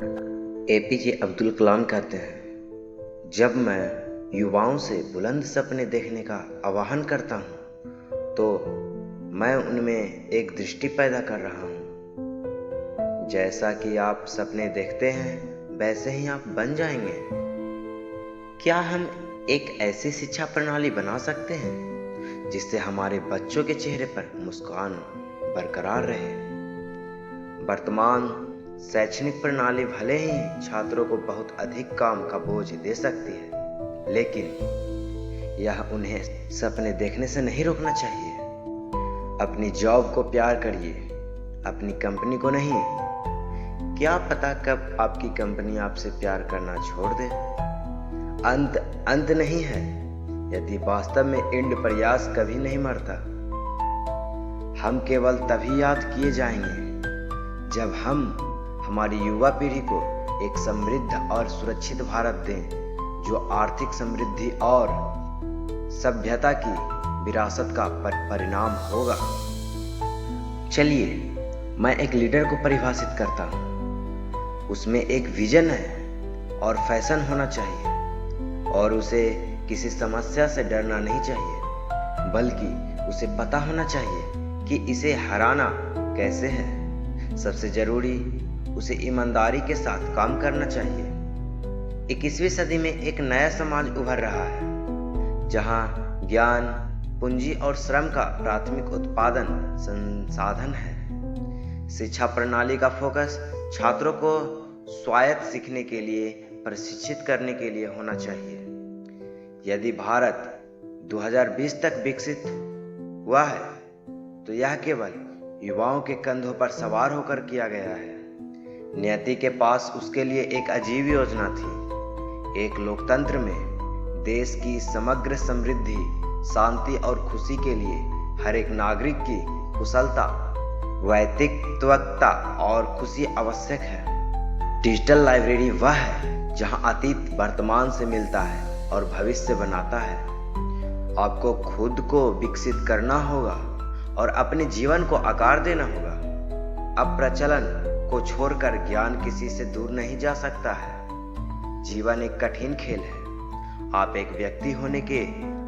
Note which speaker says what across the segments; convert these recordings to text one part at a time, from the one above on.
Speaker 1: APJ Abdul Kalam कहते हैं, जब मैं युवाओं से बुलंद सपने देखने का आह्वान करता हूँ तो मैं उनमें एक दृष्टि पैदा कर रहा हूँ। जैसा कि आप सपने देखते हैं वैसे ही आप बन जाएंगे। क्या हम एक ऐसी शिक्षा प्रणाली बना सकते हैं जिससे हमारे बच्चों के चेहरे पर मुस्कान बरकरार रहे? वर्तमान शैक्षणिक प्रणाली भले ही छात्रों को बहुत अधिक काम का बोझ दे सकती है, लेकिन यह उन्हें सपने देखने से नहीं रोकना चाहिए। अपनी जॉब को प्यार करिए, अपनी कंपनी को नहीं। क्या पता कब आपकी कंपनी आपसे प्यार करना छोड़ दे। अंत नहीं है। यदि वास्तव में इंड प्रयास कभी नहीं मरता। हम केवल तभी याद किए जाएंगे जब हम हमारी युवा पीढ़ी को एक समृद्ध और सुरक्षित भारत दें, जो आर्थिक समृद्धि और सभ्यता की विरासत का परिणाम होगा। चलिए, मैं एक लीडर को परिभाषित करता हूँ। उसमें एक विजन है और फैशन होना चाहिए, और उसे किसी समस्या से डरना नहीं चाहिए, बल्कि उसे पता होना चाहिए कि इसे हराना कैसे है। सबसे जरूरी, उसे ईमानदारी के साथ काम करना चाहिए। 21वीं सदी में एक नया समाज उभर रहा है, जहां ज्ञान, पूंजी और श्रम का प्राथमिक उत्पादन संसाधन है। शिक्षा प्रणाली का फोकस छात्रों को स्वायत्त सीखने के लिए प्रशिक्षित करने के लिए होना चाहिए। यदि भारत 2020 तक विकसित हुआ है तो यह केवल युवाओं के कंधों पर सवार होकर किया गया है। नियति के पास उसके लिए एक अजीब योजना थी। एक लोकतंत्र में देश की समग्र समृद्धि, शांति और खुशी के लिए हर एक नागरिक की कुशलता, व्यक्तित्वता और खुशी आवश्यक है। डिजिटल लाइब्रेरी वह है जहां अतीत वर्तमान से मिलता है और भविष्य बनाता है। आपको खुद को विकसित करना होगा और अपने जीवन को आकार देना होगा। अब प्रचलन को छोड़कर ज्ञान किसी से दूर नहीं जा सकता है। जीवन एक कठिन खेल है। आप एक व्यक्ति होने के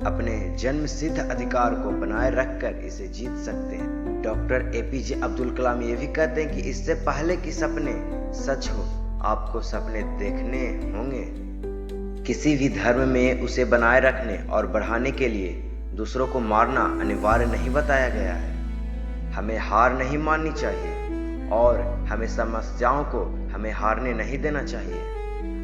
Speaker 1: अपने जन्म सिद्ध अधिकार को बनाए रखकर इसे जीत सकते हैं। डॉक्टर एपीजे अब्दुल कलाम ये भी कहते हैं कि इससे पहले कि सपने सच हो, आपको सपने देखने होंगे। किसी भी धर्म में उसे बनाए रखने और बढ़ाने के लिए दूसरों को मारना अनिवार्य नहीं बताया गया है। हमें हार नहीं माननी चाहिए और हमें समस्याओं को हमें हारने नहीं देना चाहिए।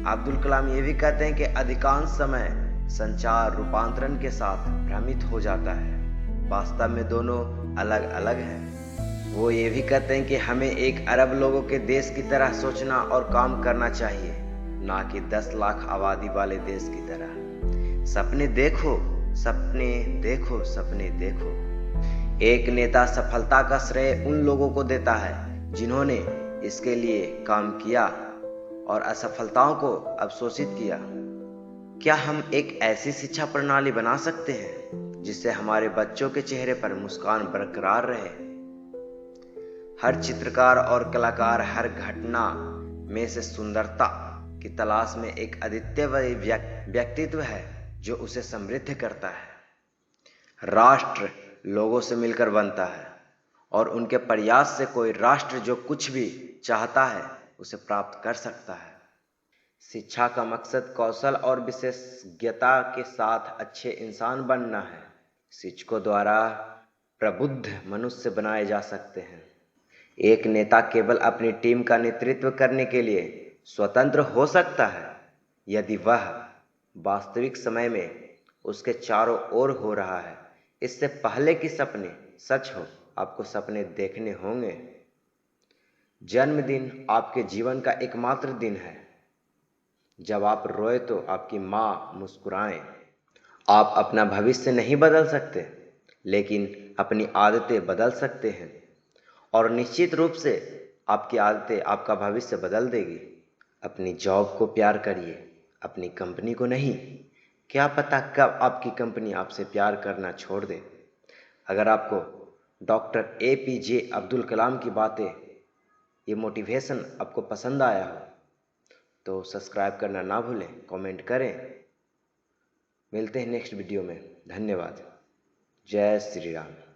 Speaker 1: अब्दुल कलाम ये भी कहते हैं कि अधिकांश समय संचार रूपांतरण के साथ भ्रमित हो जाता है। वास्तव में दोनों अलग अलग हैं। वो ये भी कहते हैं कि हमें 1 अरब लोगों के देश की तरह सोचना और काम करना चाहिए, ना कि 10 लाख आबादी वाले देश की तरह। सपने देखो, सपने देखो, सपने देखो। एक नेता सफलता का श्रेय उन लोगों को देता है जिन्होंने इसके लिए काम किया और असफलताओं को अवशोषित किया। क्या हम एक ऐसी शिक्षा प्रणाली बना सकते हैं जिससे हमारे बच्चों के चेहरे पर मुस्कान बरकरार रहे? हर चित्रकार और कलाकार हर घटना में से सुंदरता की तलाश में एक अद्वितीय व्यक्तित्व है जो उसे समृद्ध करता है। राष्ट्र लोगों से मिलकर बनता है और उनके प्रयास से कोई राष्ट्र जो कुछ भी चाहता है उसे प्राप्त कर सकता है। शिक्षा का मकसद कौशल और विशेषज्ञता के साथ अच्छे इंसान बनना है। शिक्षकों द्वारा प्रबुद्ध मनुष्य बनाए जा सकते हैं। एक नेता केवल अपनी टीम का नेतृत्व करने के लिए स्वतंत्र हो सकता है यदि वह वास्तविक समय में उसके चारों ओर हो रहा है। इससे पहले कि सपने सच हो, आपको सपने देखने होंगे। जन्मदिन आपके जीवन का एकमात्र दिन है। जब आप रोए तो आपकी माँ मुस्कुराएं। आप अपना भविष्य नहीं बदल सकते, लेकिन अपनी आदतें बदल सकते हैं, और निश्चित रूप से आपकी आदतें आपका भविष्य बदल देगी। अपनी जॉब को प्यार करिए, अपनी कंपनी को नहीं। क्या पता कब आपकी कंपनी आपसे प्यार करना छोड़ दे। अगर आपको डॉक्टर एपीजे अब्दुल कलाम की बातें, ये मोटिवेशन आपको पसंद आया हो तो सब्सक्राइब करना ना भूलें, कमेंट करें। मिलते हैं नेक्स्ट वीडियो में। धन्यवाद। जय श्री राम।